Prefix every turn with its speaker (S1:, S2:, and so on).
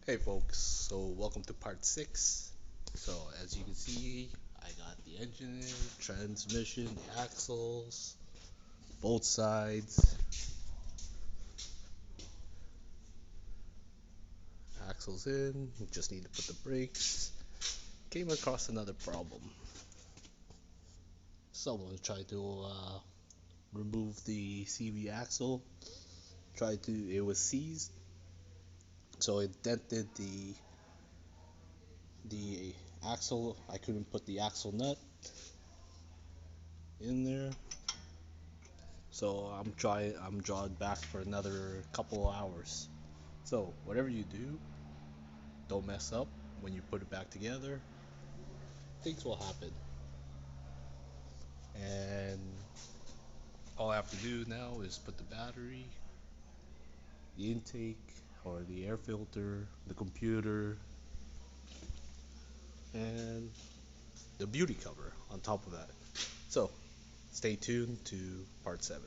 S1: Hey folks, so welcome to part 6. So as you can see, I got the engine in, transmission, the axles, both sides, axles in, just need to put the brakes. Came across another problem. Someone tried to remove the CV axle, it was seized, so it dented the axle. I couldn't put the axle nut in there. So I'm drawing back for another couple of hours. So whatever you do, don't mess up when you put it back together. Things will happen. And all I have to do now is put the battery, the intake, or the air filter, the computer, and the beauty cover on top of that. So stay tuned to part 7.